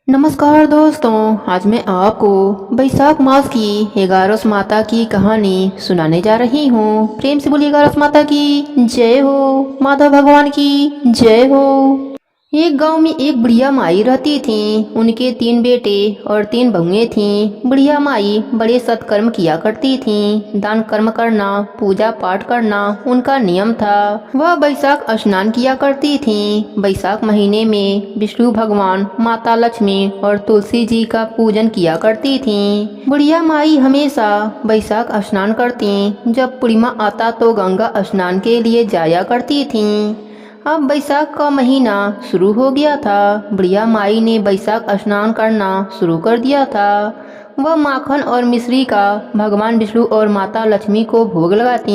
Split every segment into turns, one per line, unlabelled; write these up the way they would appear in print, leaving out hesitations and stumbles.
नमस्कार दोस्तों। आज मैं आपको बैसाख मास की 11 माता की कहानी सुनाने जा रही हूँ। प्रेम से बोलिए 11 माता की जय हो। माधव भगवान की जय हो। एक गांव में एक बुढ़िया माई रहती थी। उनके 3 बेटे और 3 बहुएं थीं। बुढ़िया माई बड़े सत्कर्म किया करती थी। दान कर्म करना, पूजा पाठ करना उनका नियम था। वह बैसाख स्नान किया करती थी। बैसाख महीने में विष्णु भगवान, माता लक्ष्मी और तुलसी जी का पूजन किया करती थी। बुढ़िया माई हमेशा बैसाख स्नान करती। जब पूर्णिमा आता तो गंगा स्नान के लिए जाया करती थी। अब बैसाख का महीना शुरू हो गया था। बुढ़िया माई ने बैसाख स्नान करना शुरू कर दिया था। वह माखन और मिश्री का भगवान विष्णु और माता लक्ष्मी को भोग लगाती।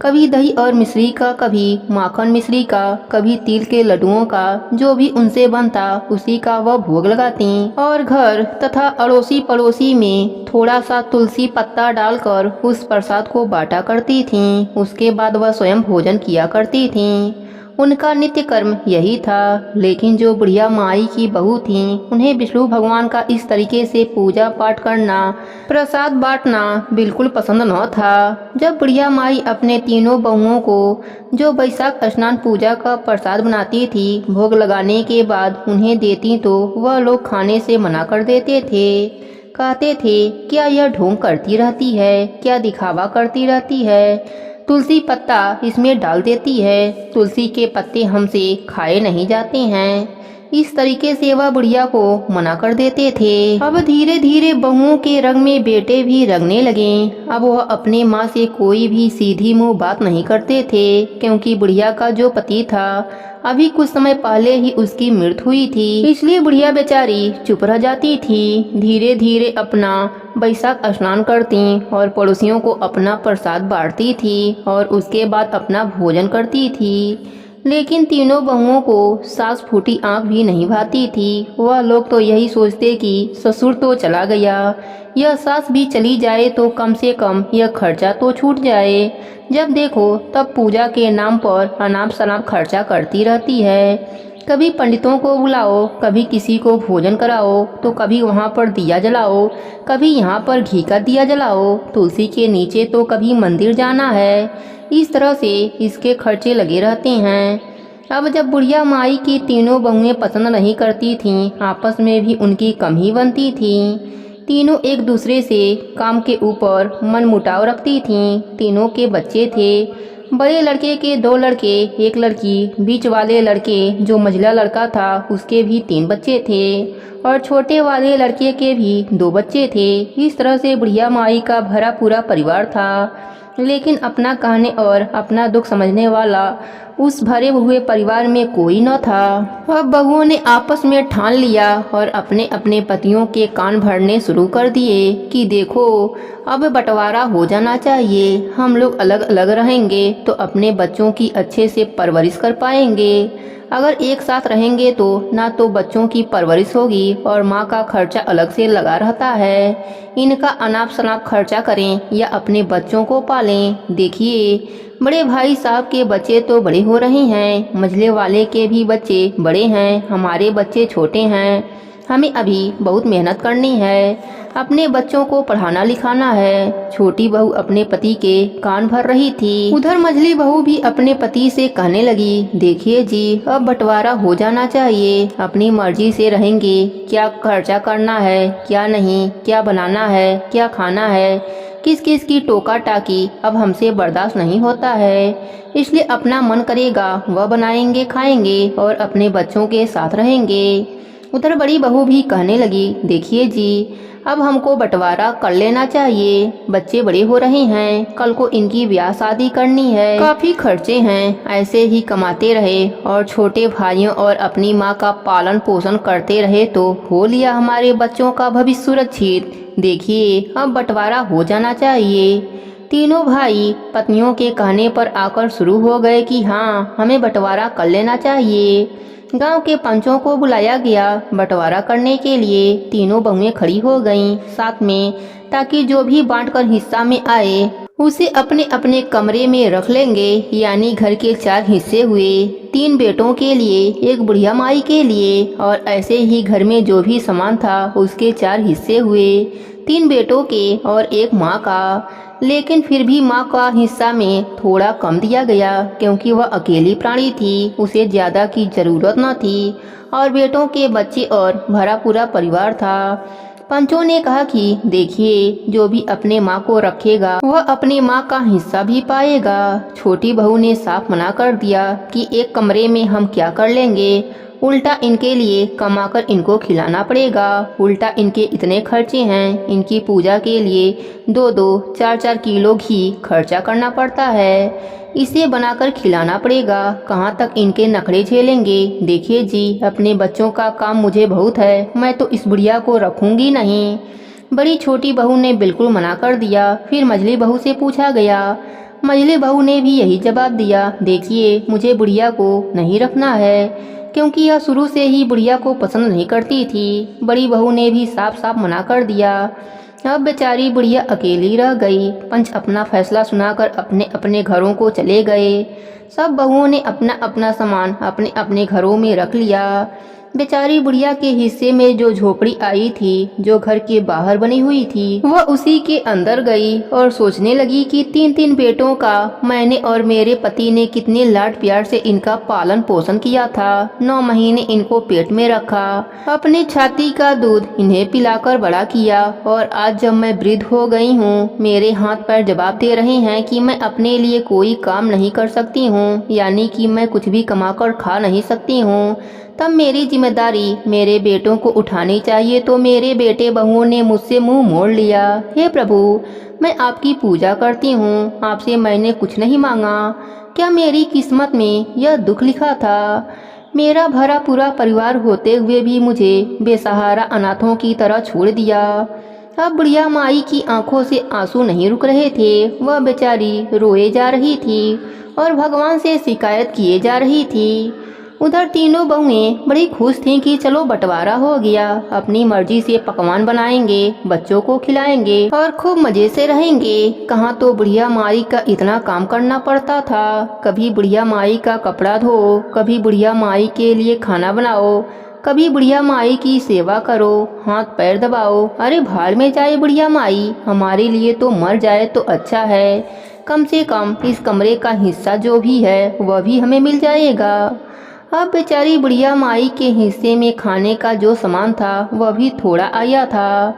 कभी दही और मिश्री का, कभी माखन मिश्री का, कभी तिल के लड्डुओं का, जो भी उनसे बनता उसी का वह भोग लगाती। और घर तथा अड़ोसी पड़ोसी में थोड़ा सा तुलसी पत्ता डालकर उस प्रसाद को बांटा करती थी। उसके बाद वह स्वयं भोजन किया करती थी। उनका नित्य कर्म यही था। लेकिन जो बुढ़िया माई की बहू थी, उन्हें विष्णु भगवान का इस तरीके से पूजा पाठ करना, प्रसाद बांटना बिल्कुल पसंद न था। जब बुढ़िया माई अपने तीनों बहुओं को जो बैसाख स्नान पूजा का प्रसाद बनाती थी, भोग लगाने के बाद उन्हें देती तो वह लोग खाने से मना कर देते थे। कहते थे, क्या यह ढोंग करती रहती है, क्या दिखावा करती रहती है। तुलसी पत्ता इसमें डाल देती है, तुलसी के पत्ते हमसे खाए नहीं जाते हैं। इस तरीके से वह बुढ़िया को मना कर देते थे। अब धीरे धीरे बहुओं के रंग में बेटे भी रंगने लगे। अब वह अपने माँ से कोई भी सीधी मुंह बात नहीं करते थे, क्योंकि बुढ़िया का जो पति था, अभी कुछ समय पहले ही उसकी मृत्यु हुई थी। इसलिए बुढ़िया बेचारी चुप रह जाती थी। धीरे धीरे अपना बैसाख स्नान करती और पड़ोसियों को अपना प्रसाद बांटती थी और उसके बाद अपना भोजन करती थी। लेकिन तीनों बहुओं को सास फूटी आंख भी नहीं भाती थी। वह लोग तो यही सोचते कि ससुर तो चला गया, यह सास भी चली जाए तो कम से कम यह खर्चा तो छूट जाए। जब देखो तब पूजा के नाम पर अनाप शनाप खर्चा करती रहती है। कभी पंडितों को बुलाओ, कभी किसी को भोजन कराओ, तो कभी वहाँ पर दिया जलाओ, कभी यहाँ पर घी का दिया जलाओ, तुलसी के नीचे तो कभी मंदिर जाना है। इस तरह से इसके खर्चे लगे रहते हैं। अब जब बुढ़िया माई की तीनों बहुएं पसंद नहीं करती थीं, आपस में भी उनकी कम ही बनती थी। तीनों एक दूसरे से काम के ऊपर मन मुटाव रखती थीं। तीनों के बच्चे थे। बड़े लड़के के 2 लड़के, एक लड़की। बीच वाले लड़के जो मझला लड़का था, उसके भी 3 बच्चे थे और छोटे वाले लड़के के भी 2 बच्चे थे। इस तरह से बुढ़िया माई का भरा पूरा परिवार था। लेकिन अपना कहने और अपना दुख समझने वाला उस भरे हुए परिवार में कोई न था। अब बहुओं ने आपस में ठान लिया और अपने अपने पतियों के कान भरने शुरू कर दिए कि देखो, अब बंटवारा हो जाना चाहिए। हम लोग अलग अलग रहेंगे तो अपने बच्चों की अच्छे से परवरिश कर पाएंगे। अगर एक साथ रहेंगे तो ना तो बच्चों की परवरिश होगी और माँ का खर्चा अलग से लगा रहता है। इनका अनाप शनाप खर्चा करें या अपने बच्चों को पालें। देखिए, बड़े भाई साहब के बच्चे तो बड़े हो रहे हैं, मझले वाले के भी बच्चे बड़े हैं, हमारे बच्चे छोटे हैं। हमें अभी बहुत मेहनत करनी है, अपने बच्चों को पढ़ाना लिखाना है। छोटी बहू अपने पति के कान भर रही थी। उधर मझली बहू भी अपने पति से कहने लगी, देखिए जी, अब बंटवारा हो जाना चाहिए। अपनी मर्जी से रहेंगे, क्या खर्चा करना है, क्या नहीं, क्या बनाना है, क्या खाना है, किस किस की टोका टाकी अब हमसे बर्दाश्त नहीं होता है। इसलिए अपना मन करेगा वह बनाएंगे, खाएंगे और अपने बच्चों के साथ रहेंगे। उधर बड़ी बहू भी कहने लगी, देखिए जी, अब हमको बंटवारा कर लेना चाहिए। बच्चे बड़े हो रहे हैं, कल को इनकी ब्याह शादी करनी है, काफी खर्चे हैं। ऐसे ही कमाते रहे और छोटे भाइयों और अपनी माँ का पालन पोषण करते रहे तो हो लिया हमारे बच्चों का भविष्य सुरक्षित। देखिए, अब बंटवारा हो जाना चाहिए। तीनों भाई पत्नियों के कहने पर आकर शुरू हो गए कि हाँ, हमें बंटवारा कर लेना चाहिए। गांव के पंचों को बुलाया गया बंटवारा करने के लिए। तीनों बहुएं खड़ी हो गईं साथ में, ताकि जो भी बांटकर हिस्सा में आए उसे अपने अपने कमरे में रख लेंगे। यानी घर के 4 हिस्से हुए, 3 बेटों के लिए, एक बुढ़िया माई के लिए, और ऐसे ही घर में जो भी सामान था उसके 4 हिस्से हुए, 3 बेटों के और एक माँ का। लेकिन फिर भी माँ का हिस्सा में थोड़ा कम दिया गया, क्योंकि वह अकेली प्राणी थी, उसे ज़्यादा की ज़रूरत न थी, और बेटों के बच्चे और भरा पूरा परिवार था। पंचों ने कहा कि देखिए, जो भी अपने माँ को रखेगा वह अपनी माँ का हिस्सा भी पाएगा। छोटी बहू ने साफ मना कर दिया कि एक कमरे में हम क्या कर लेंगे, उल्टा इनके लिए कमाकर इनको खिलाना पड़ेगा, उल्टा इनके इतने खर्चे हैं, इनकी पूजा के लिए 2-2, 4-4 किलो घी खर्चा करना पड़ता है, इसे बनाकर खिलाना पड़ेगा, कहाँ तक इनके नखरे झेलेंगे। देखिए जी, अपने बच्चों का काम मुझे बहुत है, मैं तो इस बुढ़िया को रखूंगी नहीं। बड़ी छोटी बहू ने बिल्कुल मना कर दिया। फिर मझली बहू से पूछा गया। मझली बहू ने भी यही जवाब दिया, देखिए, मुझे बुढ़िया को नहीं रखना है, क्योंकि यह शुरू से ही बुढ़िया को पसंद नहीं करती थी। बड़ी बहू ने भी साफ साफ मना कर दिया। अब बेचारी बुढ़िया अकेली रह गई। पंच अपना फैसला सुनाकर अपने अपने घरों को चले गए। सब बहुओं ने अपना अपना सामान अपने अपने घरों में रख लिया। बेचारी बुढ़िया के हिस्से में जो झोपड़ी आई थी, जो घर के बाहर बनी हुई थी, वह उसी के अंदर गई और सोचने लगी कि 3-3 बेटों का मैंने और मेरे पति ने कितने लाड प्यार से इनका पालन पोषण किया था। 9 महीने इनको पेट में रखा, अपने छाती का दूध इन्हें पिलाकर बड़ा किया, और आज जब मैं वृद्ध हो गई हूँ, मेरे हाथ पैर जवाब दे रहे हैं कि मैं अपने लिए कोई काम नहीं कर सकती हूँ, यानी कि मैं कुछ भी कमाकर खा नहीं सकती हूँ, तब मेरी जिम्मेदारी मेरे बेटों को उठानी चाहिए। तो मेरे बेटे बहुओं ने मुझसे मुंह मोड़ लिया। हे प्रभु, मैं आपकी पूजा करती हूँ, आपसे मैंने कुछ नहीं मांगा। क्या मेरी किस्मत में यह दुख लिखा था? मेरा भरा पूरा परिवार होते हुए भी मुझे बेसहारा अनाथों की तरह छोड़ दिया। अब बुढ़िया माई की आंखों से आंसू नहीं रुक रहे थे। वह बेचारी रोए जा रही थी और भगवान से शिकायत किए जा रही थी। उधर तीनों बहुएं बड़ी खुश थीं कि चलो बंटवारा हो गया, अपनी मर्जी से पकवान बनाएंगे, बच्चों को खिलाएंगे और खूब मजे से रहेंगे। कहाँ तो बुढ़िया माई का इतना काम करना पड़ता था। कभी बुढ़िया माई का कपड़ा धो, कभी बुढ़िया माई के लिए खाना बनाओ, कभी बुढ़िया माई की सेवा करो, हाथ पैर दबाओ। अरे भाड़ में जाए बुढ़िया माई, हमारे लिए तो मर जाए तो अच्छा है। कम से कम इस कमरे का हिस्सा जो भी है वह भी हमें मिल जाएगा। अब बेचारी बुढ़िया माई के हिस्से में खाने का जो सामान था वह भी थोड़ा आया था,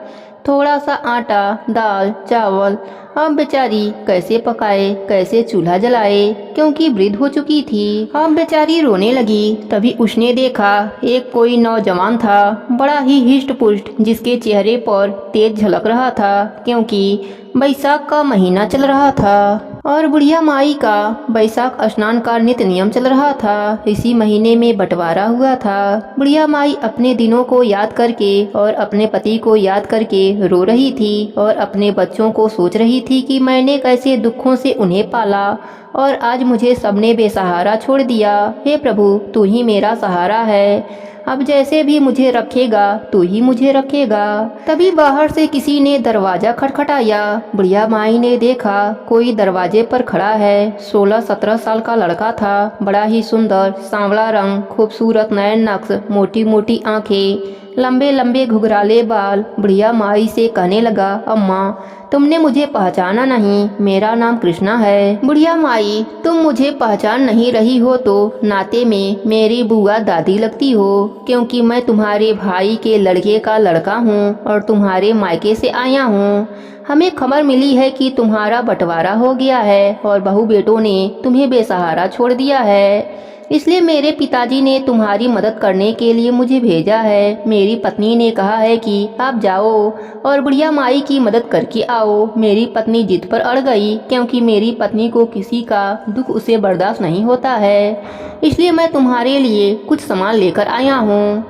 थोड़ा सा आटा, दाल, चावल। अब बेचारी कैसे पकाए, कैसे चूल्हा जलाए, क्योंकि वृद्ध हो चुकी थी। अब बेचारी रोने लगी। तभी उसने देखा एक कोई नौजवान था, बड़ा ही हिष्ट पुष्ट, जिसके चेहरे पर तेज झलक रहा था, क्योंकि बैसाख का महीना चल रहा था और बुढ़िया माई का बैसाख स्नान का नित्य नियम चल रहा था। इसी महीने में बंटवारा हुआ था। बुढ़िया माई अपने दिनों को याद करके और अपने पति को याद करके रो रही थी और अपने बच्चों को सोच रही थी कि मैंने कैसे दुखों से उन्हें पाला और आज मुझे सबने बेसहारा छोड़ दिया। हे प्रभु, तू ही मेरा सहारा है। अब जैसे भी मुझे रखेगा तू ही मुझे रखेगा। तभी बाहर से किसी ने दरवाजा खटखटाया। बुढ़िया माई ने देखा कोई दरवाजे पर खड़ा है। 16-17 साल का लड़का था, बड़ा ही सुंदर, सांवला रंग, खूबसूरत नयन नक्श, मोटी मोटी आंखें, लंबे लंबे घुघराले बाल। बुढ़िया माई से कहने लगा, अम्मा, तुमने मुझे पहचाना नहीं, मेरा नाम कृष्णा है। बुढ़िया माई, तुम मुझे पहचान नहीं रही हो तो नाते में मेरी बुआ दादी लगती हो, क्योंकि मैं तुम्हारे भाई के लड़के का लड़का हूँ और तुम्हारे मायके से आया हूँ। हमें खबर मिली है कि तुम्हारा बंटवारा हो गया है और बहू बेटों ने तुम्हें बेसहारा छोड़ दिया है, इसलिए मेरे पिताजी ने तुम्हारी मदद करने के लिए मुझे भेजा है। मेरी पत्नी ने कहा है कि आप जाओ और बुढ़िया माई की मदद करके आओ। मेरी पत्नी जिद पर अड़ गई, क्योंकि मेरी पत्नी को किसी का दुख उसे बर्दाश्त नहीं होता है, इसलिए मैं तुम्हारे लिए कुछ सामान लेकर आया हूँ।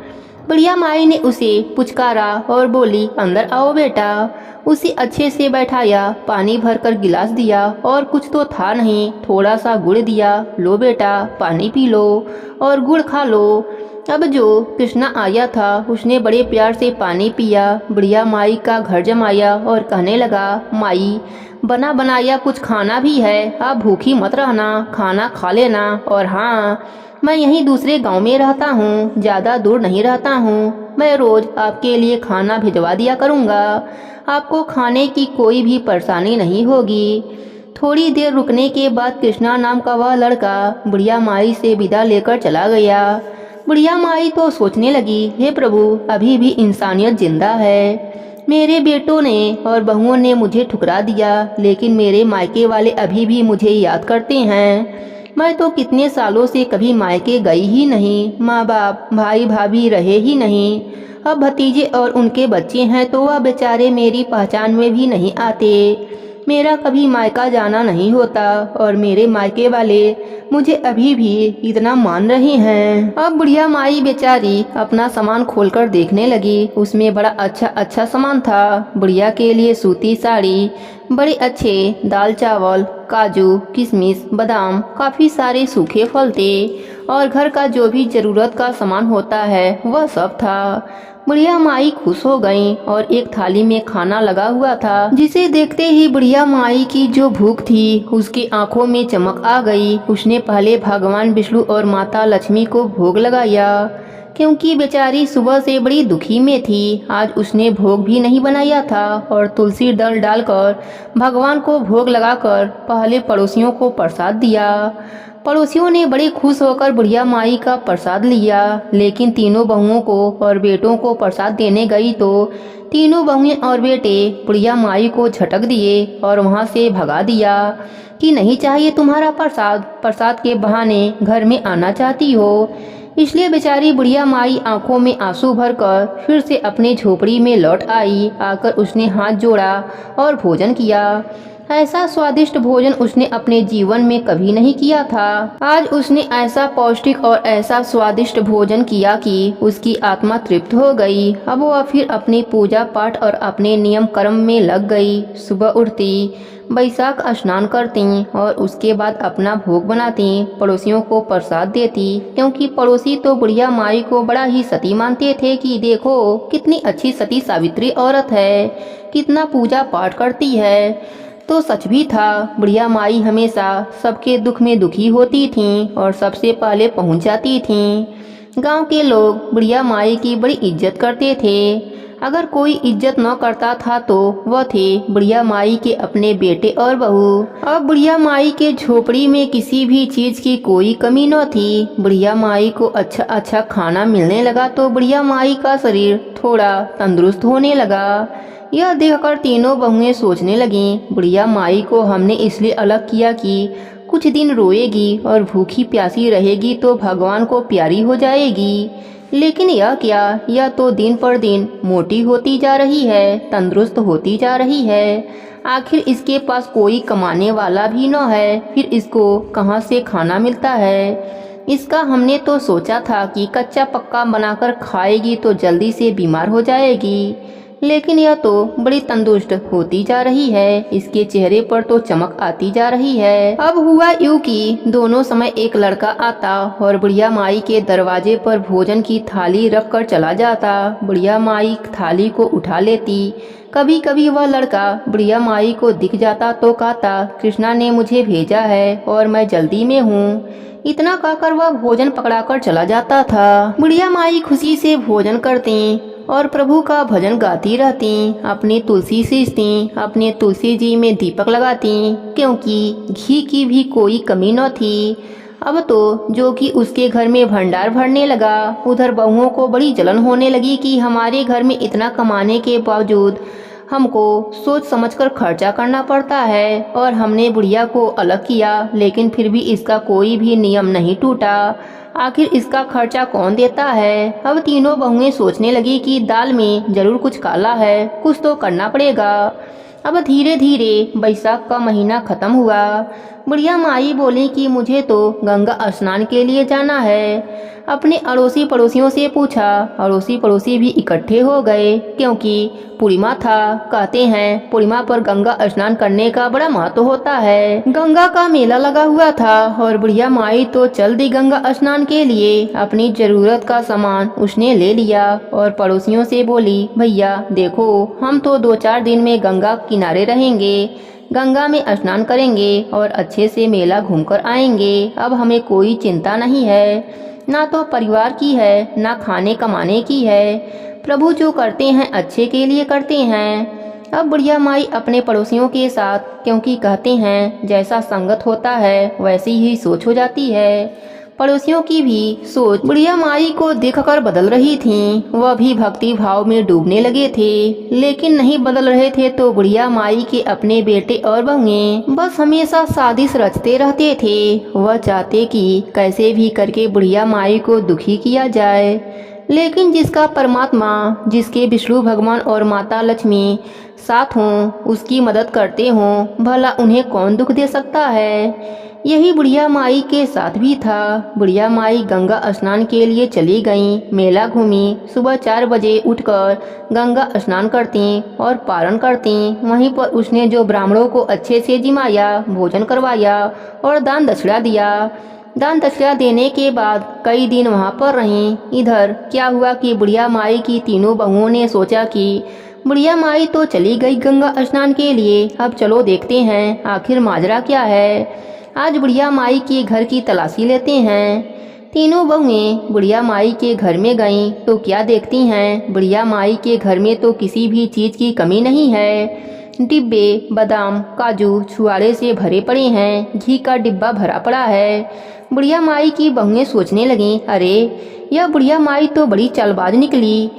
बुढ़िया माई ने उसे पुचकारा और बोली, अंदर आओ बेटा। उसे अच्छे से बैठाया, पानी भरकर गिलास दिया और कुछ तो था नहीं, थोड़ा सा गुड़ दिया, लो बेटा पानी पी लो और गुड़ खा लो। अब जो कृष्णा आया था उसने बड़े प्यार से पानी पिया, बुढ़िया माई का घर जमाया और कहने लगा, माई बना बनाया कुछ खाना भी है, आप भूखी मत रहना, खाना खा लेना। और हाँ, मैं यहीं दूसरे गांव में रहता हूँ, ज़्यादा दूर नहीं रहता हूँ। मैं रोज़ आपके लिए खाना भिजवा दिया करूँगा, आपको खाने की कोई भी परेशानी नहीं होगी। थोड़ी देर रुकने के बाद कृष्णा नाम का वह लड़का बुढ़िया माई से विदा लेकर चला गया। बुढ़िया माई तो सोचने लगी, हे प्रभु, अभी भी इंसानियत जिंदा है। मेरे बेटों ने और बहुओं ने मुझे ठुकरा दिया, लेकिन मेरे मायके वाले अभी भी मुझे याद करते हैं। मैं तो कितने सालों से कभी मायके गई ही नहीं, माँ बाप भाई भाभी रहे ही नहीं। अब भतीजे और उनके बच्चे हैं तो वह बेचारे मेरी पहचान में भी नहीं आते। मेरा कभी मायका जाना नहीं होता और मेरे मायके वाले मुझे अभी भी इतना मान रहे हैं। अब बुढ़िया माई बेचारी अपना सामान खोलकर देखने लगी। उसमें बड़ा अच्छा अच्छा सामान था। बुढ़िया के लिए सूती साड़ी, बड़े अच्छे दाल चावल, काजू किशमिश बादाम, काफ़ी सारे सूखे फल थे और घर का जो भी ज़रूरत का सामान होता है वह सब था। बुढ़िया माई खुश हो गई और एक थाली में खाना लगा हुआ था, जिसे देखते ही बुढ़िया माई की जो भूख थी उसकी आंखों में चमक आ गई। उसने पहले भगवान विष्णु और माता लक्ष्मी को भोग लगाया, क्योंकि बेचारी सुबह से बड़ी दुखी में थी। आज उसने भोग भी नहीं बनाया था और तुलसी दल डालकर भगवान को भोग लगाकर पहले पड़ोसियों को प्रसाद दिया। पड़ोसियों ने बड़े खुश होकर बुढ़िया माई का प्रसाद लिया, लेकिन तीनों बहुओं को और बेटों को प्रसाद देने गई तो तीनों बहुएं और बेटे बुढ़िया माई को झटक दिए और वहां से भगा दिया कि नहीं चाहिए तुम्हारा प्रसाद, प्रसाद के बहाने घर में आना चाहती हो। इसलिए बेचारी बुढ़िया माई आंखों में आंसू भरकर फिर से अपने झोपड़ी में लौट आई। आकर उसने हाथ जोड़ा और भोजन किया। ऐसा स्वादिष्ट भोजन उसने अपने जीवन में कभी नहीं किया था। आज उसने ऐसा पौष्टिक और ऐसा स्वादिष्ट भोजन किया कि उसकी आत्मा तृप्त हो गई। अब वह फिर अपनी पूजा पाठ और अपने नियम कर्म में लग गई। सुबह उठती, बैसाख स्नान करती और उसके बाद अपना भोग बनाती, पड़ोसियों को प्रसाद देती, क्योंकि पड़ोसी तो बुढ़िया माई को बड़ा ही सती मानते थे कि देखो कितनी अच्छी सती सावित्री औरत है, कितना पूजा पाठ करती है। तो सच भी था, बुढ़िया माई हमेशा सबके दुख में दुखी होती थीं और सबसे पहले पहुंच जाती थीं। गांव के लोग बुढ़िया माई की बड़ी इज्जत करते थे। अगर कोई इज्जत न करता था तो वह थे बुढ़िया माई के अपने बेटे और बहू। अब बुढ़िया माई के झोपड़ी में किसी भी चीज की कोई कमी न थी। बुढ़िया माई को अच्छा अच्छा खाना मिलने लगा तो बुढ़िया माई का शरीर थोड़ा तंदुरुस्त होने लगा। यह देखकर तीनों बहुएं सोचने लगीं, बुढ़िया माई को हमने इसलिए अलग किया कि कुछ दिन रोएगी और भूखी प्यासी रहेगी तो भगवान को प्यारी हो जाएगी। लेकिन यह क्या, यह तो दिन पर दिन मोटी होती जा रही है, तंदुरुस्त होती जा रही है। आखिर इसके पास कोई कमाने वाला भी न है, फिर इसको कहाँ से खाना मिलता है। इसका हमने तो सोचा था कि कच्चा पक्का बनाकर खाएगी तो जल्दी से बीमार हो जाएगी, लेकिन यह तो बड़ी तंदुरुस्त होती जा रही है। इसके चेहरे पर तो चमक आती जा रही है। अब हुआ यूं कि दोनों समय एक लड़का आता और बुढ़िया माई के दरवाजे पर भोजन की थाली रख कर चला जाता। बुढ़िया माई थाली को उठा लेती। कभी कभी वह लड़का बुढ़िया माई को दिख जाता तो कहता, कृष्णा ने मुझे भेजा है और मैं जल्दी में हूँ। इतना कहकर वह भोजन पकड़ाकर चला जाता था। बुढ़िया माई खुशी से भोजन करती और प्रभु का भजन गाती रहती। अपनी तुलसी सींचती, अपने तुलसी जी में दीपक लगाती, क्योंकि घी की भी कोई कमी न थी। अब तो जो कि उसके घर में भंडार भरने लगा। उधर बहुओं को बड़ी जलन होने लगी कि हमारे घर में इतना कमाने के बावजूद हमको सोच समझकर खर्चा करना पड़ता है और हमने बुढ़िया को अलग किया, लेकिन फिर भी इसका कोई भी नियम नहीं टूटा। आखिर इसका खर्चा कौन देता है। अब तीनों बहुएं सोचने लगी कि दाल में जरूर कुछ काला है, कुछ तो करना पड़ेगा। अब धीरे धीरे बैसाख का महीना खत्म हुआ। बुढ़िया माई बोली कि मुझे तो गंगा स्नान के लिए जाना है। अपने अड़ोसी पड़ोसियों से पूछा। अड़ोसी पड़ोसी भी इकट्ठे हो गए क्योंकि पूर्णिमा था। कहते हैं पूर्णिमा पर गंगा स्नान करने का बड़ा महत्व होता है। गंगा का मेला लगा हुआ था और बुढ़िया माई तो चल दी गंगा स्नान के लिए। अपनी जरूरत का सामान उसने ले लिया और पड़ोसियों से बोली, भैया देखो, हम तो 2-4 दिन में गंगा किनारे रहेंगे, गंगा में स्नान करेंगे और अच्छे से मेला घूमकर आएंगे। अब हमें कोई चिंता नहीं है, ना तो परिवार की है, ना खाने कमाने की है। प्रभु जो करते हैं अच्छे के लिए करते हैं। अब बुढ़िया माई अपने पड़ोसियों के साथ, क्योंकि कहते हैं जैसा संगत होता है वैसी ही सोच हो जाती है। पड़ोसियों की भी सोच बुढ़िया माई को देखकर बदल रही थी। वह भी भक्ति भाव में डूबने लगे थे, लेकिन नहीं बदल रहे थे तो बुढ़िया माई के अपने बेटे और बहुएं बस हमेशा साजिश रचते रहते थे। वह चाहते कि कैसे भी करके बुढ़िया माई को दुखी किया जाए, लेकिन जिसका परमात्मा, जिसके विष्णु भगवान और माता लक्ष्मी साथ हों, उसकी मदद करते हों, भला उन्हें कौन दुख दे सकता है। यही बुढ़िया माई के साथ भी था। बुढ़िया माई गंगा स्नान के लिए चली गईं, मेला घूमी। सुबह 4 बजे उठकर गंगा स्नान करती और पारण करती। वहीं पर उसने जो ब्राह्मणों को अच्छे से जिमाया, भोजन करवाया और दान दक्षिणा दिया। दान दक्षिणा देने के बाद कई दिन वहां पर रहीं। इधर क्या हुआ कि बुढ़िया माई की तीनों बहुओं ने सोचा कि बुढ़िया माई तो चली गई गंगा स्नान के लिए, अब चलो देखते हैं आखिर माजरा क्या है। आज बुढ़िया माई के घर की तलाशी लेते हैं। तीनों बहुएं बुढ़िया माई के घर में गईं तो क्या देखती हैं, बुढ़िया माई के घर में तो किसी भी चीज़ की कमी नहीं है। डिब्बे बादाम, काजू, छुआरे से भरे पड़े हैं। घी का डिब्बा भरा पड़ा है। बुढ़िया माई की बहुएं सोचने लगीं, अरे यह बुढ़िया माई तो बड़ी चालबाज निकली।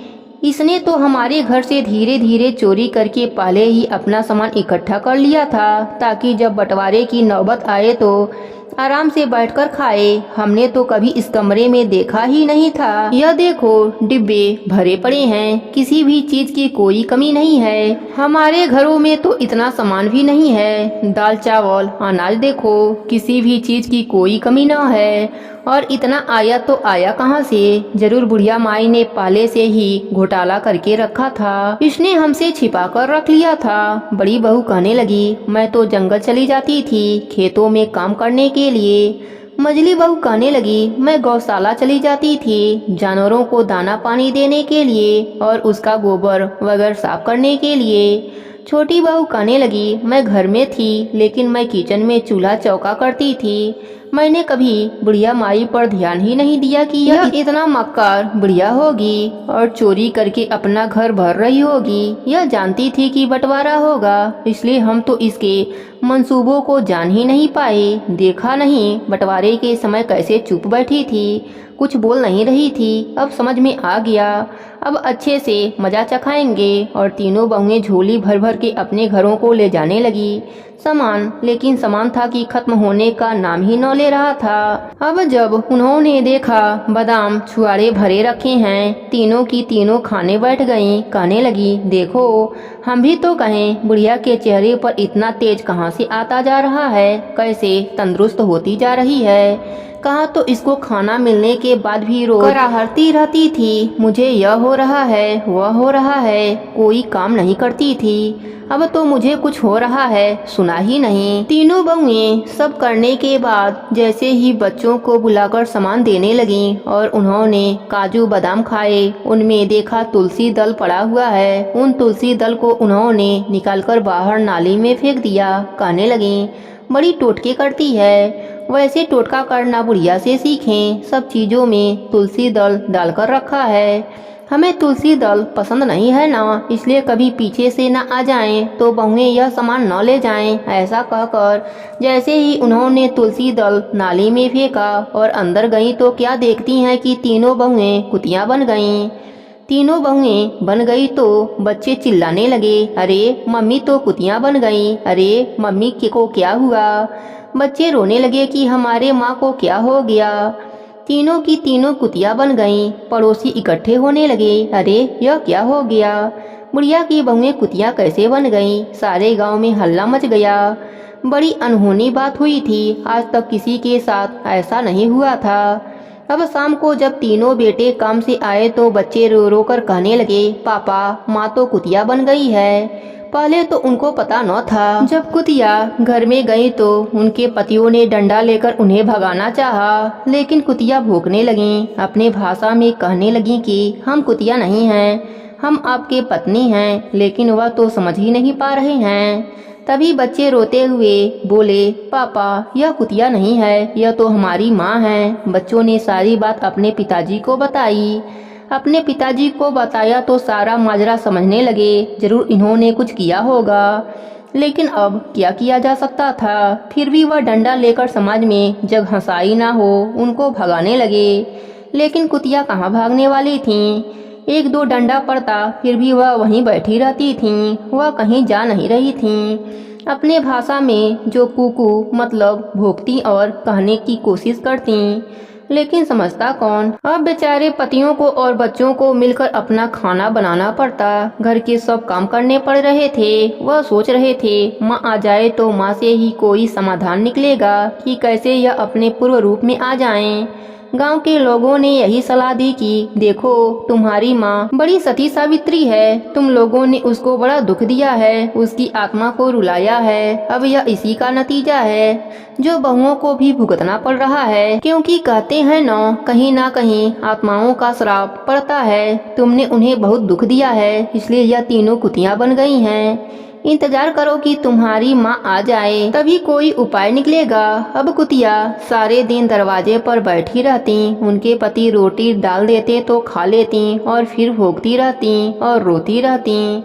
इसने तो हमारे घर से धीरे धीरे चोरी करके पहले ही अपना सामान इकट्ठा कर लिया था, ताकि जब बंटवारे की नौबत आए तो आराम से बैठकर खाए। हमने तो कभी इस कमरे में देखा ही नहीं था। यह देखो, डिब्बे भरे पड़े हैं, किसी भी चीज की कोई कमी नहीं है। हमारे घरों में तो इतना सामान भी नहीं है। दाल चावल अनाज देखो, किसी भी चीज की कोई कमी न है। और इतना आया तो आया कहाँ से? जरूर बुढ़िया माई ने पहले से ही घोटाला करके रखा था। इसने हमसे छिपा कर रख लिया था। बड़ी बहू कहने लगी, मैं तो जंगल चली जाती थी खेतों में काम करने के लिए। मझली बहू कहने लगी, मैं गौशाला चली जाती थी जानवरों को दाना पानी देने के लिए और उसका गोबर वगैरह साफ करने के लिए। छोटी बहू कहने लगी, मैं घर में थी लेकिन मैं किचन में चूल्हा चौका करती थी। मैंने कभी बुढ़िया माई पर ध्यान ही नहीं दिया कि यह इतना मक्कार बुढ़िया होगी और चोरी करके अपना घर भर रही होगी। यह जानती थी कि बंटवारा होगा, इसलिए हम तो इसके मंसूबों को जान ही नहीं पाए। देखा नहीं बंटवारे के समय कैसे चुप बैठी थी, कुछ बोल नहीं रही थी। अब समझ में आ गया, अब अच्छे से मजा चखाएंगे। और तीनों बहुएं झोली भर भर के अपने घरों को ले जाने लगी सामान, लेकिन सामान था कि खत्म होने का नाम ही न ले रहा था। अब जब उन्होंने देखा बादाम छुआरे भरे रखे हैं, तीनों की तीनों खाने बैठ गईं। कहने लगी, देखो हम भी तो कहें बुढ़िया के चेहरे पर इतना तेज कहाँ से आता जा रहा है, कैसे तंदुरुस्त होती जा रही है। कहा तो इसको खाना मिलने के बाद भी रोज कराहती रहती थी, मुझे यह हो रहा है वह हो रहा है, कोई काम नहीं करती थी। अब तो मुझे कुछ हो रहा है, सुना ही नहीं। तीनों बहुएं सब करने के बाद जैसे ही बच्चों को बुलाकर सामान देने लगीं और उन्होंने काजू बादाम खाए, उनमें देखा तुलसी दल पड़ा हुआ है। उन तुलसी दल को उन्होंने निकालकर बाहर नाली में फेंक दिया। कहने लगीं, बड़ी टोटके करती है, वैसे टोटका करना बुढ़िया से सीखें। सब चीजों में तुलसी दल डालकर रखा है, हमें तुलसी दल पसंद नहीं है ना, इसलिए कभी पीछे से न आ जाएं तो बहुएं यह सामान न ले जाएं। ऐसा कहकर जैसे ही उन्होंने तुलसी दल नाली में फेंका और अंदर गईं तो क्या देखती हैं कि तीनों बहुएं कुतियां बन गईं। तीनों बहुएं बन गई तो बच्चे चिल्लाने लगे, अरे मम्मी तो कुतियां बन गई, अरे मम्मी को क्या हुआ। बच्चे रोने लगे कि हमारे माँ को क्या हो गया। तीनों की तीनों कुतियां बन गईं। पड़ोसी इकट्ठे होने लगे, अरे यह क्या हो गया, बुढ़िया की बहुएं कुतियां कैसे बन गईं। सारे गांव में हल्ला मच गया। बड़ी अनहोनी बात हुई थी, आज तक किसी के साथ ऐसा नहीं हुआ था। अब शाम को जब तीनों बेटे काम से आए तो बच्चे रो रो कर कहने लगे, पापा माँ तो कुतिया बन गई है। पहले तो उनको पता न था। जब कुतिया घर में गई तो उनके पतियों ने डंडा लेकर उन्हें भगाना चाहा, लेकिन कुतिया भौंकने लगी, अपने भाषा में कहने लगी कि हम कुतिया नहीं हैं, हम आपके पत्नी हैं। लेकिन वह तो समझ ही नहीं पा रहे हैं। तभी बच्चे रोते हुए बोले, पापा यह कुतिया नहीं है, यह तो हमारी माँ है। बच्चों ने सारी बात अपने पिताजी को बताई। अपने पिताजी को बताया तो सारा माजरा समझने लगे, जरूर इन्होंने कुछ किया होगा। लेकिन अब क्या किया जा सकता था। फिर भी वह डंडा लेकर समाज में जग हंसाई ना हो उनको भगाने लगे। लेकिन कुतिया कहाँ भागने वाली थीं। एक दो डंडा पड़ता फिर भी वह वहीं बैठी रहती थीं, वह कहीं जा नहीं रही थीं। अपने भाषा में जो कुकू मतलब भोंकती और कहने की कोशिश करती, लेकिन समझता कौन। अब बेचारे पतियों को और बच्चों को मिलकर अपना खाना बनाना पड़ता, घर के सब काम करने पड़ रहे थे। वह सोच रहे थे माँ आ जाए तो माँ से ही कोई समाधान निकलेगा कि कैसे यह अपने पूर्व रूप में आ जाएं। गांव के लोगों ने यही सलाह दी कि देखो तुम्हारी माँ बड़ी सती सावित्री है, तुम लोगों ने उसको बड़ा दुख दिया है, उसकी आत्मा को रुलाया है। अब यह इसी का नतीजा है जो बहुओं को भी भुगतना पड़ रहा है, क्योंकि कहते हैं ना कहीं आत्माओं का श्राप पड़ता है। तुमने उन्हें बहुत दुख दिया है, इसलिए यह तीनों कुतियां बन गई हैं। इंतजार करो कि तुम्हारी माँ आ जाए, तभी कोई उपाय निकलेगा। अब कुतिया सारे दिन दरवाजे पर बैठी रहती, उनके पति रोटी डाल देते तो खा लेती और फिर भोंकती रहती और रोती रहती।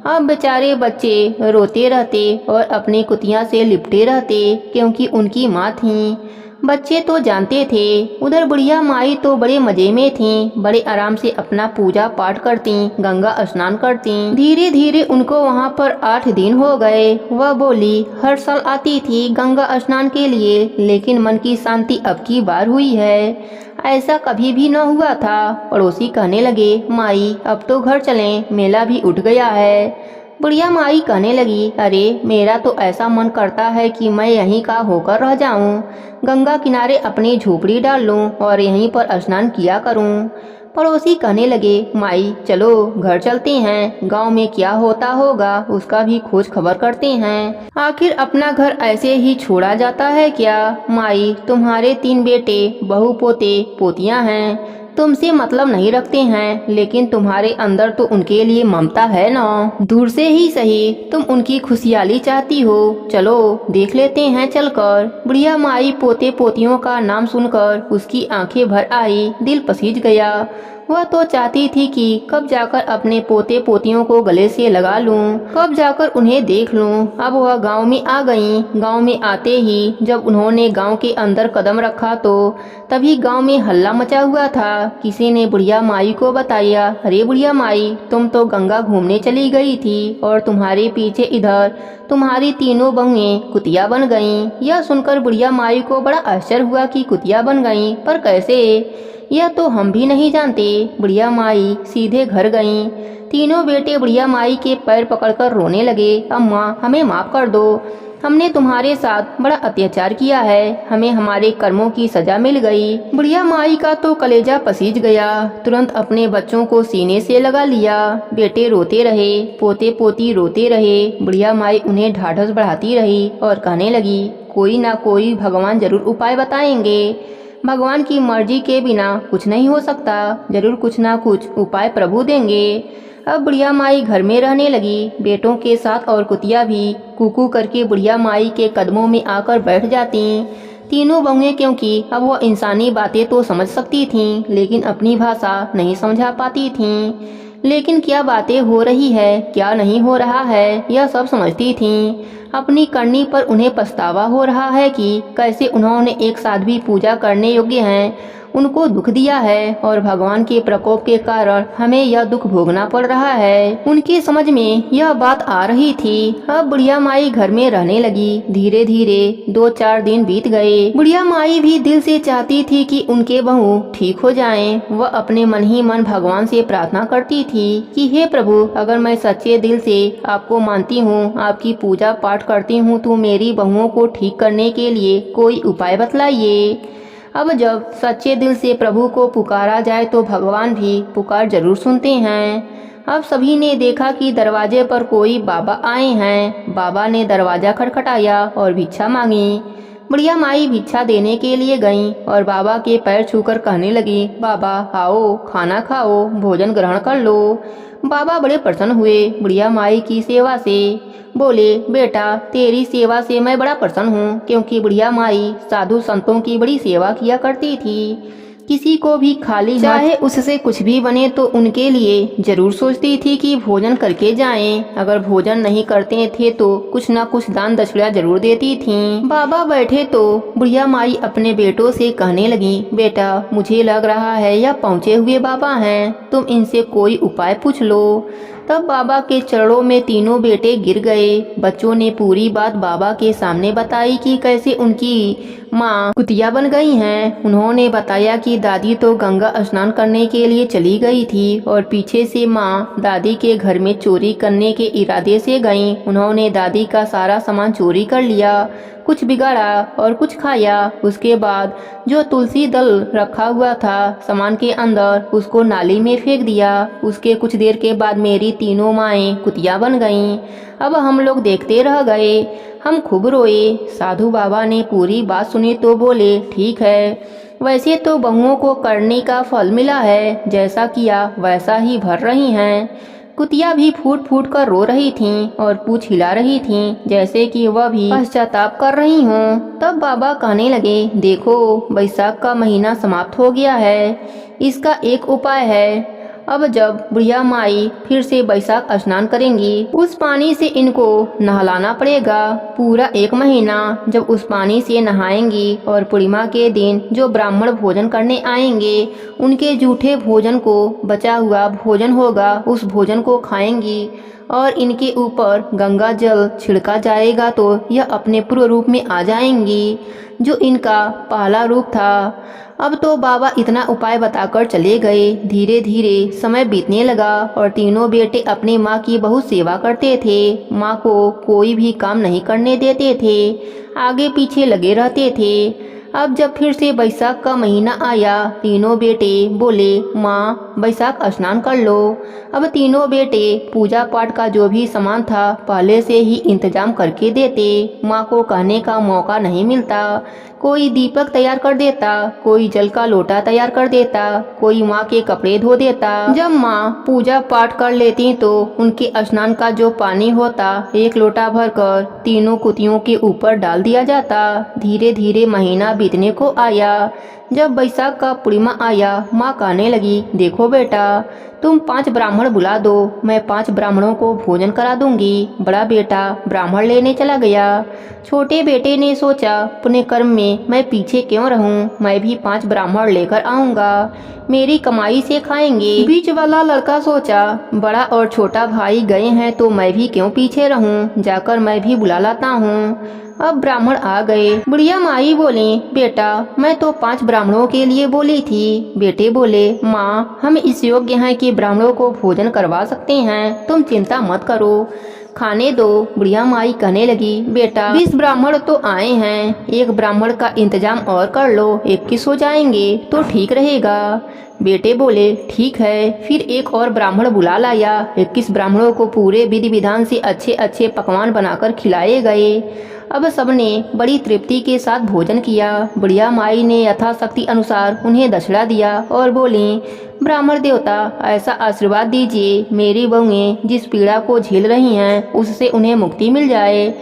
अब बेचारे बच्चे रोते रहते और अपनी कुतिया से लिपटे रहते, क्योंकि उनकी माँ थी। बच्चे तो जानते थे। उधर बुढ़िया माई तो बड़े मजे में थी, बड़े आराम से अपना पूजा पाठ करती, गंगा स्नान करती। धीरे धीरे उनको वहाँ पर 8 दिन हो गए। वह बोली, हर साल आती थी गंगा स्नान के लिए, लेकिन मन की शांति अब की बार हुई है, ऐसा कभी भी न हुआ था। पड़ोसी कहने लगे, माई अब तो घर चलें, मेला भी उठ गया है। बुढ़िया माई कहने लगी, अरे मेरा तो ऐसा मन करता है कि मैं यहीं का होकर रह जाऊं, गंगा किनारे अपनी झोपड़ी डाल लूं और यहीं पर स्नान किया करूं। पड़ोसी कहने लगे, माई चलो घर चलते हैं, गांव में क्या होता होगा उसका भी खोज खबर करते हैं। आखिर अपना घर ऐसे ही छोड़ा जाता है क्या। माई तुम्हारे 3 बेटे बहू पोते पोतियां हैं, तुमसे मतलब नहीं रखते हैं, लेकिन तुम्हारे अंदर तो उनके लिए ममता है ना। दूर से ही सही तुम उनकी खुशहाली चाहती हो, चलो देख लेते हैं चलकर। बुढ़िया माई पोते पोतियों का नाम सुनकर उसकी आंखें भर आई, दिल पसीज गया। वह तो चाहती थी कि कब जाकर अपने पोते पोतियों को गले से लगा लूं, कब जाकर उन्हें देख लूं। अब वह गांव में आ गईं। गांव में आते ही जब उन्होंने गांव के अंदर कदम रखा तो तभी गांव में हल्ला मचा हुआ था। किसी ने बुढ़िया माई को बताया, अरे बुढ़िया माई तुम तो गंगा घूमने चली गई थी और तुम्हारे पीछे इधर तुम्हारी तीनों बहुएं कुतिया बन गईं। यह सुनकर बुढ़िया माई को बड़ा आश्चर्य हुआ कि कुतिया बन गईं, पर कैसे, यह तो हम भी नहीं जानते। बुढ़िया माई सीधे घर गईं। तीनों बेटे बुढ़िया माई के पैर पकड़कर रोने लगे, अम्मा हमें माफ कर दो, हमने तुम्हारे साथ बड़ा अत्याचार किया है, हमें हमारे कर्मों की सजा मिल गई। बुढ़िया माई का तो कलेजा पसीज गया, तुरंत अपने बच्चों को सीने से लगा लिया। बेटे रोते रहे, पोते पोती रोते रहे, बुढ़िया माई उन्हें ढाढ़स बढ़ाती रही और कहने लगी, कोई ना कोई भगवान जरूर उपाय बताएंगे, भगवान की मर्जी के बिना कुछ नहीं हो सकता, जरूर कुछ ना कुछ उपाय प्रभु देंगे। अब बुढ़िया माई घर में रहने लगी, बेटों के साथ, और कुतिया भी कुकू करके बुढ़िया माई के कदमों में आकर बैठ जाती। तीनों बहुएं, क्योंकि अब वह इंसानी बातें तो समझ सकती थीं, लेकिन अपनी भाषा नहीं समझा पाती थीं। लेकिन क्या बातें हो रही है, क्या नहीं हो रहा है, यह सब समझती थीं। अपनी करनी पर उन्हें पछतावा हो रहा है कि कैसे उन्होंने एक साध्वी पूजा करने योग्य हैं उनको दुख दिया है और भगवान के प्रकोप के कारण हमें यह दुख भोगना पड़ रहा है। उनकी समझ में यह बात आ रही थी। अब बुढ़िया माई घर में रहने लगी। धीरे धीरे 2-4 दिन बीत गए। बुढ़िया माई भी दिल से चाहती थी कि उनके बहू ठीक हो जाएं। वह अपने मन ही मन भगवान से प्रार्थना करती थी कि हे प्रभु, अगर मैं सच्चे दिल से आपको मानती हूँ, आपकी पूजा पाठ करती हूँ, तो मेरी बहुओं को ठीक करने के लिए कोई उपाय बतलाइए। अब जब सच्चे दिल से प्रभु को पुकारा जाए तो भगवान भी पुकार जरूर सुनते हैं। अब सभी ने देखा कि दरवाजे पर कोई बाबा आए हैं। बाबा ने दरवाजा खटखटाया और भिक्षा मांगी। बुढ़िया माई भिक्षा देने के लिए गईं और बाबा के पैर छूकर कहने लगी, बाबा आओ, खाना खाओ, भोजन ग्रहण कर लो। बाबा बड़े प्रसन्न हुए बुढ़िया माई की सेवा से। बोले, बेटा तेरी सेवा से मैं बड़ा प्रसन्न हूँ, क्योंकि बुढ़िया माई साधु संतों की बड़ी सेवा किया करती थी। किसी को भी खाली चाहे उससे कुछ भी बने तो उनके लिए जरूर सोचती थी कि भोजन करके जाएं। अगर भोजन नहीं करते थे तो कुछ न कुछ दान दक्षिणा जरूर देती थीं। बाबा बैठे तो बुढ़िया माई अपने बेटों से कहने लगी, बेटा मुझे लग रहा है यह पहुँचे हुए बाबा हैं, तुम इनसे कोई उपाय पूछ लो। तब बाबा के चरणों में तीनों बेटे गिर गए। बच्चों ने पूरी बात बाबा के सामने बताई कि कैसे उनकी माँ कुतिया बन गई हैं। उन्होंने बताया कि दादी तो गंगा स्नान करने के लिए चली गई थी और पीछे से माँ दादी के घर में चोरी करने के इरादे से गईं। उन्होंने दादी का सारा सामान चोरी कर लिया, कुछ बिगाड़ा और कुछ खाया। उसके बाद जो तुलसी दल रखा हुआ था सामान के अंदर, उसको नाली में फेंक दिया। उसके कुछ देर के बाद मेरी तीनों माएँ कुतिया बन गईं। अब हम लोग देखते रह गए, हम खूब रोए। साधु बाबा ने पूरी बात सुनी तो बोले, ठीक है, वैसे तो बहुओं को करने का फल मिला है, जैसा किया वैसा ही भर रही हैं। कुतिया भी फूट फूट कर रो रही थीं और पूछ हिला रही थीं, जैसे कि वह भी पश्चाताप कर रही हों। तब बाबा कहने लगे, देखो बैसाख का महीना समाप्त हो गया है, इसका एक उपाय है। अब जब बुढ़िया माई फिर से बैसाख स्नान करेंगी, उस पानी से इनको नहलाना पड़ेगा पूरा 1 महीना। जब उस पानी से नहाएंगी और पूर्णिमा के दिन जो ब्राह्मण भोजन करने आएंगे, उनके जूठे भोजन को बचा हुआ भोजन होगा, उस भोजन को खाएंगी और इनके ऊपर गंगा जल छिड़का जाएगा तो यह अपने पूर्व रूप में आ जाएंगी, जो इनका पहला रूप था। अब तो बाबा इतना उपाय बताकर चले गए। धीरे धीरे समय बीतने लगा और तीनों बेटे अपनी माँ की बहुत सेवा करते थे। माँ को कोई भी काम नहीं करने देते थे, आगे पीछे लगे रहते थे। अब जब फिर से बैसाख का महीना आया, तीनों बेटे बोले, माँ बैसाख स्नान कर लो। अब तीनों बेटे पूजा पाठ का जो भी सामान था पहले से ही इंतजाम करके देते। माँ को कहने का मौका नहीं मिलता। कोई दीपक तैयार कर देता, कोई जल का लोटा तैयार कर देता, कोई माँ के कपड़े धो देता। जब माँ पूजा पाठ कर लेती तो उनके स्नान का जो पानी होता 1 लोटा भरकर तीनों कुतियों के ऊपर डाल दिया जाता। धीरे धीरे महीना बीतने को आया। जब बैसाख का पूर्णिमा आया, माँ कहने लगी, देखो बेटा, तुम 5 ब्राह्मण बुला दो, मैं 5 ब्राह्मणों को भोजन करा दूंगी। बड़ा बेटा ब्राह्मण लेने चला गया। छोटे बेटे ने सोचा, पुण्य कर्म में मैं पीछे क्यों रहूं, मैं भी 5 ब्राह्मण लेकर आऊंगा, मेरी कमाई से खाएंगे। बीच वाला लड़का सोचा, बड़ा और छोटा भाई गए हैं तो मैं भी क्यों पीछे रहूं, जाकर मैं भी बुला लाता हूँ। अब ब्राह्मण आ गए। बुढ़िया माई बोली, बेटा मैं तो 5 ब्राह्मणों के लिए बोली थी। बेटे बोले, माँ हम इस योग्य हैं कि ब्राह्मणों को भोजन करवा सकते हैं, तुम चिंता मत करो, खाने दो। बुढ़िया माई कहने लगी, बेटा 20 ब्राह्मण तो आए हैं, 1 ब्राह्मण का इंतजाम और कर लो, 21 हो जाएंगे तो ठीक रहेगा। बेटे बोले, ठीक है। फिर 1 और ब्राह्मण बुला लाया। 21 ब्राह्मणों को पूरे विधि विधान से अच्छे अच्छे पकवान बनाकर खिलाए गए। अब सबने बड़ी तृप्ति के साथ भोजन किया। बुढ़िया माई ने यथाशक्ति अनुसार उन्हें दक्षिणा दिया और बोली, ब्राह्मण देवता ऐसा आशीर्वाद दीजिए, मेरी बहुएं जिस पीड़ा को झेल रही हैं उससे उन्हें मुक्ति मिल जाए।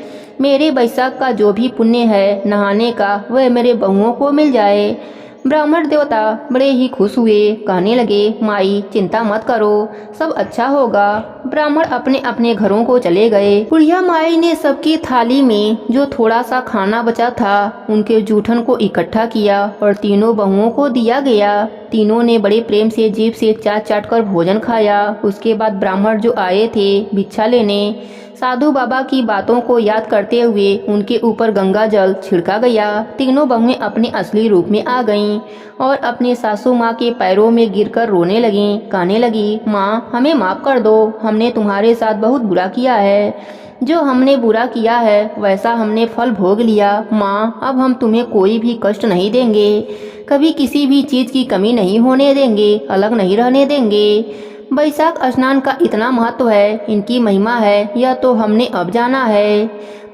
मेरे बैसाख का जो भी पुण्य है नहाने का, वह मेरे बहुओं को मिल जाए। ब्राह्मण देवता बड़े ही खुश हुए, कहने लगे माई चिंता मत करो, सब अच्छा होगा। ब्राह्मण अपने अपने घरों को चले गए। बुढ़िया माई ने सबकी थाली में जो थोड़ा सा खाना बचा था उनके जूठन को इकट्ठा किया और तीनों बहुओं को दिया गया। तीनों ने बड़े प्रेम से जीभ से चाट चाट कर भोजन खाया। उसके बाद ब्राह्मण जो आए थे भिक्षा लेने, साधु बाबा की बातों को याद करते हुए उनके ऊपर गंगा जल छिड़का गया। तीनों बहुएं अपने असली रूप में आ गईं और अपने सासू माँ के पैरों में गिरकर रोने लगीं, कहने लगी माँ हमें माफ कर दो, हमने तुम्हारे साथ बहुत बुरा किया है। जो हमने बुरा किया है वैसा हमने फल भोग लिया। माँ अब हम तुम्हें कोई भी कष्ट नहीं देंगे, कभी किसी भी चीज की कमी नहीं होने देंगे, अलग नहीं रहने देंगे। बैसाख स्नान का इतना महत्व है, इनकी महिमा है, यह तो हमने अब जाना है।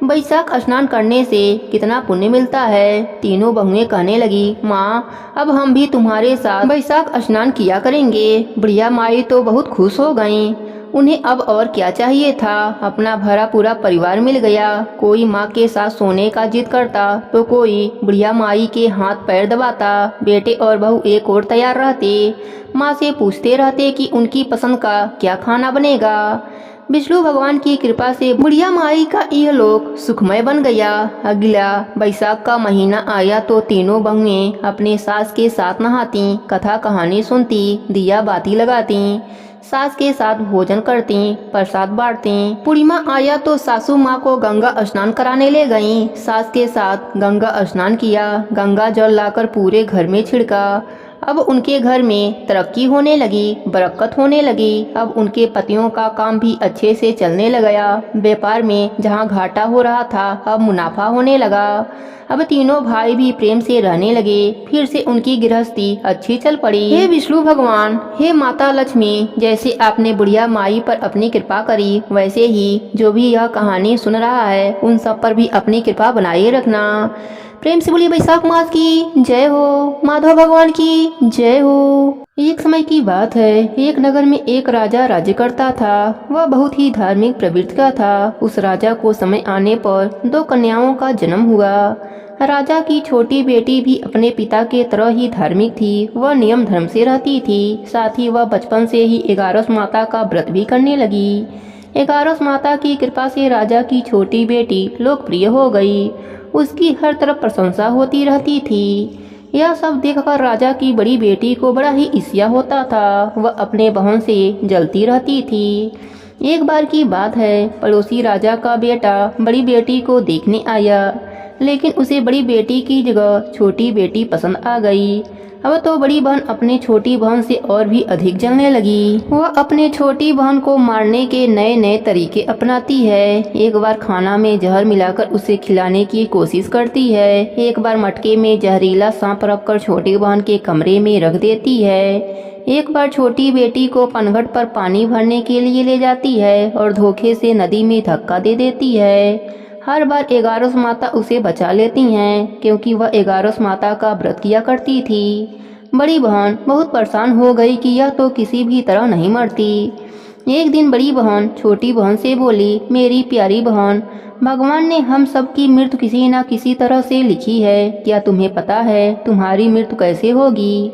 बैसाख स्नान करने से कितना पुण्य मिलता है। तीनों बहुएं कहने लगी माँ अब हम भी तुम्हारे साथ बैसाख स्नान किया करेंगे। बुढ़िया माई तो बहुत खुश हो गईं। उन्हें अब और क्या चाहिए था, अपना भरा पूरा परिवार मिल गया। कोई माँ के साथ सोने का जिद करता तो कोई बुढ़िया माई के हाथ पैर दबाता। बेटे और बहू एक और तैयार रहते, माँ से पूछते रहते कि उनकी पसंद का क्या खाना बनेगा। विष्णु भगवान की कृपा से बुढ़िया माई का यह लोक सुखमय बन गया। अगला बैसाख का महीना आया तो तीनों बहुएं अपने सास के साथ नहाती, कथा कहानी सुनती, दिया बाती लगाती, सास के साथ भोजन करती, प्रसाद बांटती। पूर्णिमा आया तो सासू माँ को गंगा स्नान कराने ले गईं। सास के साथ गंगा स्नान किया, गंगा जल लाकर पूरे घर में छिड़का। अब उनके घर में तरक्की होने लगी, बरकत होने लगी। अब उनके पतियों का काम भी अच्छे से चलने लगा। व्यापार में जहाँ घाटा हो रहा था अब मुनाफा होने लगा। अब तीनों भाई भी प्रेम से रहने लगे। फिर से उनकी गृहस्थी अच्छी चल पड़ी। हे विष्णु भगवान, हे माता लक्ष्मी, जैसे आपने बुढ़िया माई पर अपनी कृपा करी वैसे ही जो भी यह कहानी सुन रहा है उन सब पर भी अपनी कृपा बनाए रखना। प्रेम से बोलिए बैसाख मास की जय हो, माधव भगवान की जय हो। एक समय की बात है, एक नगर में एक राजा राज्य करता था। वह बहुत ही धार्मिक प्रवृत्ति का था। उस राजा को समय आने पर 2 कन्याओं का जन्म हुआ। राजा की छोटी बेटी भी अपने पिता के तरह ही धार्मिक थी। वह नियम धर्म से रहती थी। साथ ही वह बचपन से ही 11 माता का व्रत भी करने लगी। 11 माता की कृपा से राजा की छोटी बेटी लोकप्रिय हो गई। उसकी हर तरफ प्रशंसा होती रहती थी। यह सब देखकर राजा की बड़ी बेटी को बड़ा ही ईर्ष्या होता था। वह अपने बहन से जलती रहती थी। एक बार की बात है, पड़ोसी राजा का बेटा बड़ी बेटी को देखने आया, लेकिन उसे बड़ी बेटी की जगह छोटी बेटी पसंद आ गई। अब तो बड़ी बहन अपने छोटी बहन से और भी अधिक जलने लगी। वह अपने छोटी बहन को मारने के नए नए तरीके अपनाती है। एक बार खाना में जहर मिलाकर उसे खिलाने की कोशिश करती है। एक बार मटके में जहरीला सांप रखकर छोटी बहन के कमरे में रख देती है। एक बार छोटी बेटी को पनघट पर पानी भरने के लिए ले जाती है और धोखे से नदी में धक्का दे देती है। हर बार 11 माता उसे बचा लेती हैं, क्योंकि वह 11 माता का व्रत किया करती थी। बड़ी बहन बहुत परेशान हो गई कि यह तो किसी भी तरह नहीं मरती। एक दिन बड़ी बहन छोटी बहन से बोली, मेरी प्यारी बहन, भगवान ने हम सब की मृत्यु किसी न किसी तरह से लिखी है। क्या तुम्हें पता है तुम्हारी मृत्यु कैसे होगी?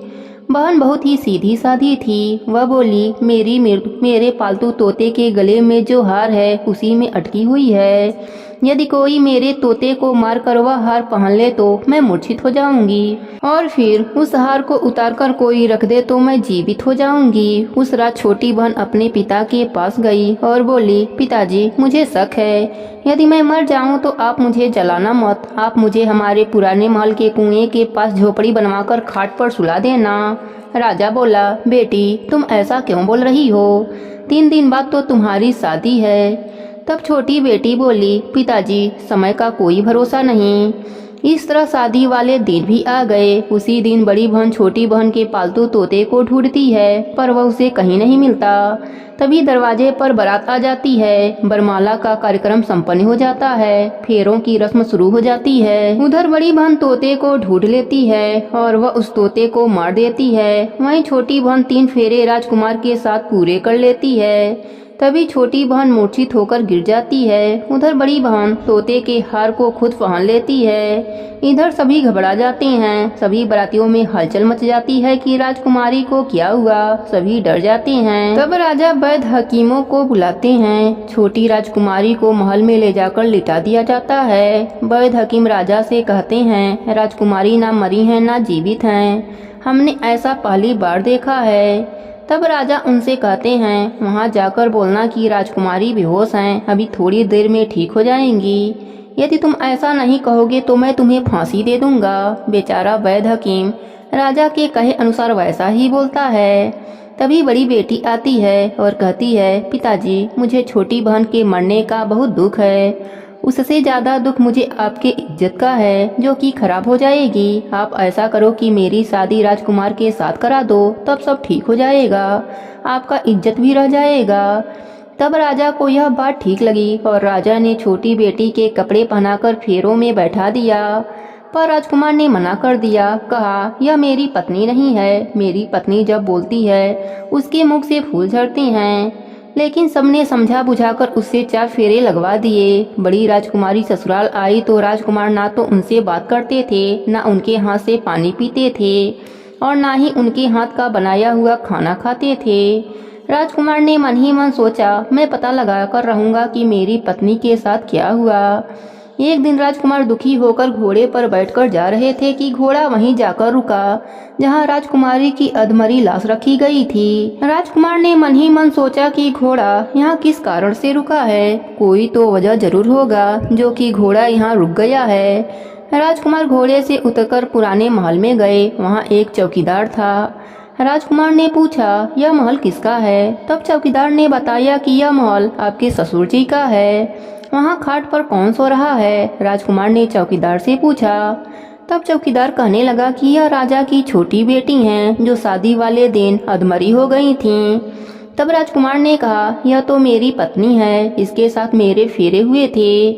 बहन बहुत ही सीधी साधी थी। वह बोली, मेरी मृत्यु मेरे पालतू तोते के गले में जो हार है उसी में अटकी हुई है। यदि कोई मेरे तोते को मार कर वह हार पहन ले तो मैं मूर्छित हो जाऊंगी, और फिर उस हार को उतारकर कोई रख दे तो मैं जीवित हो जाऊंगी। उस रात छोटी बहन अपने पिता के पास गई और बोली, पिताजी मुझे शक है, यदि मैं मर जाऊं तो आप मुझे जलाना मत। आप मुझे हमारे पुराने महल के कुएं के पास झोपड़ी बनवाकर खाट पर सुला देना। राजा बोला, बेटी तुम ऐसा क्यों बोल रही हो? 3 दिन बाद तो तुम्हारी शादी है। तब छोटी बेटी बोली, पिताजी समय का कोई भरोसा नहीं। इस तरह शादी वाले दिन भी आ गए। उसी दिन बड़ी बहन छोटी बहन के पालतू तोते को ढूंढती है, पर वह उसे कहीं नहीं मिलता। तभी दरवाजे पर बारात आ जाती है। बरमाला का कार्यक्रम संपन्न हो जाता है। फेरों की रस्म शुरू हो जाती है। उधर बड़ी बहन तोते को ढूंढ लेती है और वह उस तोते को मार देती है। वहीं छोटी बहन 3 फेरे राजकुमार के साथ पूरे कर लेती है। तभी छोटी बहन मूर्छित होकर गिर जाती है। उधर बड़ी बहन तोते के हार को खुद पहन लेती है। इधर सभी घबरा जाते हैं। सभी बारातियों में हलचल मच जाती है कि राजकुमारी को क्या हुआ। सभी डर जाते हैं। तब राजा वैद्य हकीमों को बुलाते हैं। छोटी राजकुमारी को महल में ले जाकर लिटा दिया जाता है। वैद्य हकीम राजा से कहते हैं, राजकुमारी ना मरी है ना जीवित हैं। हमने ऐसा पहली बार देखा है। तब राजा उनसे कहते हैं, वहां जाकर बोलना कि राजकुमारी बेहोश हैं, अभी थोड़ी देर में ठीक हो जाएंगी। यदि तुम ऐसा नहीं कहोगे तो मैं तुम्हें फांसी दे दूंगा। बेचारा वैद्य हकीम राजा के कहे अनुसार वैसा ही बोलता है। तभी बड़ी बेटी आती है और कहती है, पिताजी मुझे छोटी बहन के मरने का बहुत दुख है। उससे ज्यादा दुख मुझे आपके इज्जत का है, जो कि खराब हो जाएगी। आप ऐसा करो कि मेरी शादी राजकुमार के साथ करा दो, तब सब ठीक हो जाएगा। आपका इज्जत भी रह जाएगा। तब राजा को यह बात ठीक लगी और राजा ने छोटी बेटी के कपड़े पहनाकर फेरों में बैठा दिया। पर राजकुमार ने मना कर दिया। कहा, यह मेरी पत्नी नहीं है। मेरी पत्नी जब बोलती है उसके मुख से फूल झड़ते हैं। लेकिन सबने समझा बुझाकर उससे 4 फेरे लगवा दिए। बड़ी राजकुमारी ससुराल आई तो राजकुमार ना तो उनसे बात करते थे, ना उनके हाथ से पानी पीते थे और ना ही उनके हाथ का बनाया हुआ खाना खाते थे। राजकुमार ने मन ही मन सोचा, मैं पता लगा कर रहूंगा कि मेरी पत्नी के साथ क्या हुआ। एक दिन राजकुमार दुखी होकर घोड़े पर बैठकर जा रहे थे कि घोड़ा वहीं जाकर रुका जहां राजकुमारी की अधमरी लाश रखी गई थी। राजकुमार ने मन ही मन सोचा कि घोड़ा यहाँ किस कारण से रुका है। कोई तो वजह जरूर होगा जो कि घोड़ा यहाँ रुक गया है। राजकुमार घोड़े से उतरकर पुराने महल में गए। वहाँ एक चौकीदार था। राजकुमार ने पूछा, यह महल किसका है? तब चौकीदार ने बताया कि यह महल आपके ससुर जी का है। वहाँ खाट पर कौन सो रहा है? राजकुमार ने चौकीदार से पूछा। तब चौकीदार कहने लगा कि यह राजा की छोटी बेटी हैं, जो शादी वाले दिन अधमरी हो गई थीं। तब राजकुमार ने कहा, यह तो मेरी पत्नी है, इसके साथ मेरे फेरे हुए थे।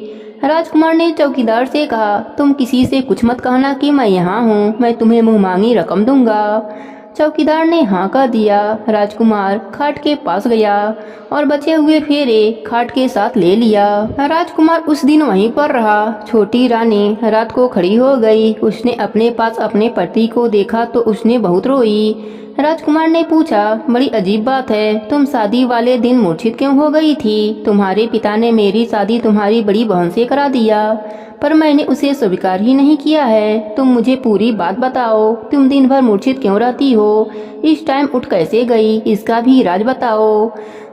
राजकुमार ने चौकीदार से कहा, तुम किसी से कुछ मत कहना कि मैं यहाँ हूँ, मैं तुम्हें मुँहमांगी रकम दूंगा। चौकीदार ने हाँ कह दिया। राजकुमार खाट के पास गया और बचे हुए फेरे खाट के साथ ले लिया। राजकुमार उस दिन वहीं पर रहा। छोटी रानी रात को खड़ी हो गई। उसने अपने पास अपने पति को देखा तो उसने बहुत रोई। राजकुमार ने पूछा, बड़ी अजीब बात है, तुम शादी वाले दिन मूर्छित क्यों हो गई थी? तुम्हारे पिता ने मेरी शादी तुम्हारी बड़ी बहन से करा दिया, पर मैंने उसे स्वीकार ही नहीं किया है। तुम मुझे पूरी बात बताओ। तुम दिन भर मूर्छित क्यों रहती हो? इस टाइम उठ कैसे गई? इसका भी राज बताओ।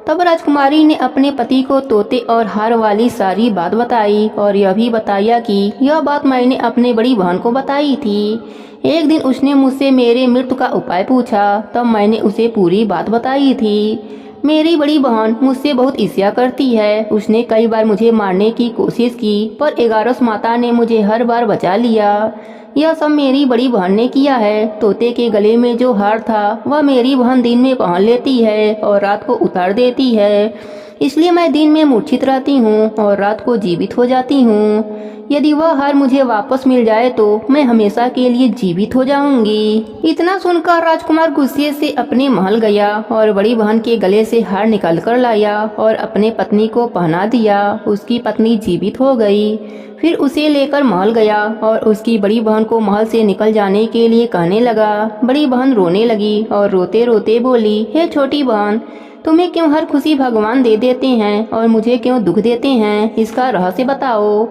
तब राजकुमारी ने अपने पति को तोते और हार वाली सारी बात बताई और यह भी बताया कि यह बात मैंने अपने बड़ी बहन को बताई थी। एक दिन उसने मुझसे मेरे मृत्यु का उपाय पूछा, तब मैंने उसे पूरी बात बताई थी। मेरी बड़ी बहन मुझसे बहुत ईर्ष्या करती है। उसने कई बार मुझे मारने की कोशिश की, पर एगारस माता ने मुझे हर बार बचा लिया। यह सब मेरी बड़ी बहन ने किया है। तोते के गले में जो हार था वह मेरी बहन दिन में पहन लेती है और रात को उतार देती है। इसलिए मैं दिन में मूर्छित रहती हूँ और रात को जीवित हो जाती हूँ। यदि वह हार मुझे वापस मिल जाए तो मैं हमेशा के लिए जीवित हो जाऊंगी। इतना सुनकर राजकुमार गुस्से से अपने महल गया और बड़ी बहन के गले से हार निकाल कर लाया और अपने पत्नी को पहना दिया। उसकी पत्नी जीवित हो गई। फिर उसे लेकर महल गया और उसकी बड़ी बहन को महल से निकल जाने के लिए कहने लगा। बड़ी बहन रोने लगी और रोते रोते बोली, हे छोटी बहन, तुम्हें क्यों हर खुशी भगवान दे देते हैं और मुझे क्यों दुख देते हैं? इसका रहस्य बताओ।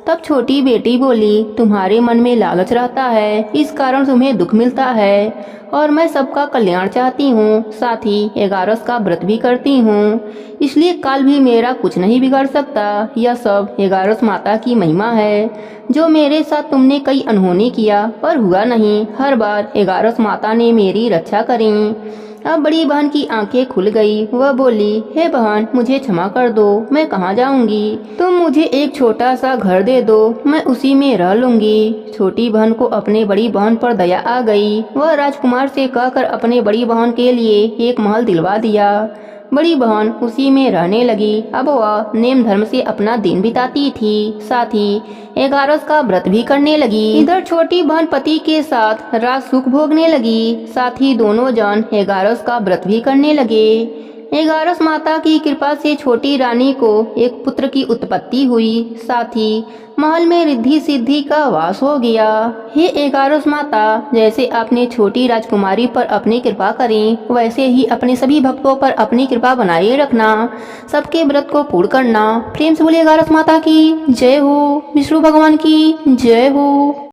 तब छोटी बेटी बोली, तुम्हारे मन में लालच रहता है, इस कारण तुम्हें दुख मिलता है और मैं सबका कल्याण चाहती हूँ। साथ ही 11 का व्रत भी करती हूँ, इसलिए काल भी मेरा कुछ नहीं बिगाड़ सकता। यह सब 11 माता की महिमा है। जो मेरे साथ तुमने कई अनहोनी किया पर हुआ नहीं, हर बार 11 माता ने मेरी रक्षा करी। अब बड़ी बहन की आंखें खुल गई। वह बोली, हे बहन, मुझे क्षमा कर दो, मैं कहाँ जाऊंगी? तुम मुझे एक छोटा सा घर दे दो, मैं उसी में रह लूंगी। छोटी बहन को अपने बड़ी बहन पर दया आ गई। वह राजकुमार से कहकर अपने बड़ी बहन के लिए एक महल दिलवा दिया। बड़ी बहन उसी में रहने लगी। अब वह नेम धर्म से अपना दिन बिताती थी, साथ ही 11 का व्रत भी करने लगी। इधर छोटी बहन पति के साथ राज सुख भोगने लगी, साथ ही दोनों जन 11 का व्रत भी करने लगे। एगारस माता की कृपा से छोटी रानी को एक पुत्र की उत्पत्ति हुई, साथ ही महल में रिद्धि सिद्धि का वास हो गया। हे एगारस माता, जैसे आपने छोटी राजकुमारी पर अपनी कृपा करी, वैसे ही अपने सभी भक्तों पर अपनी कृपा बनाए रखना, सबके व्रत को पूर्ण करना। प्रेम से बोलिए एगारस माता की जय हो, विष्णु भगवान की जय हो।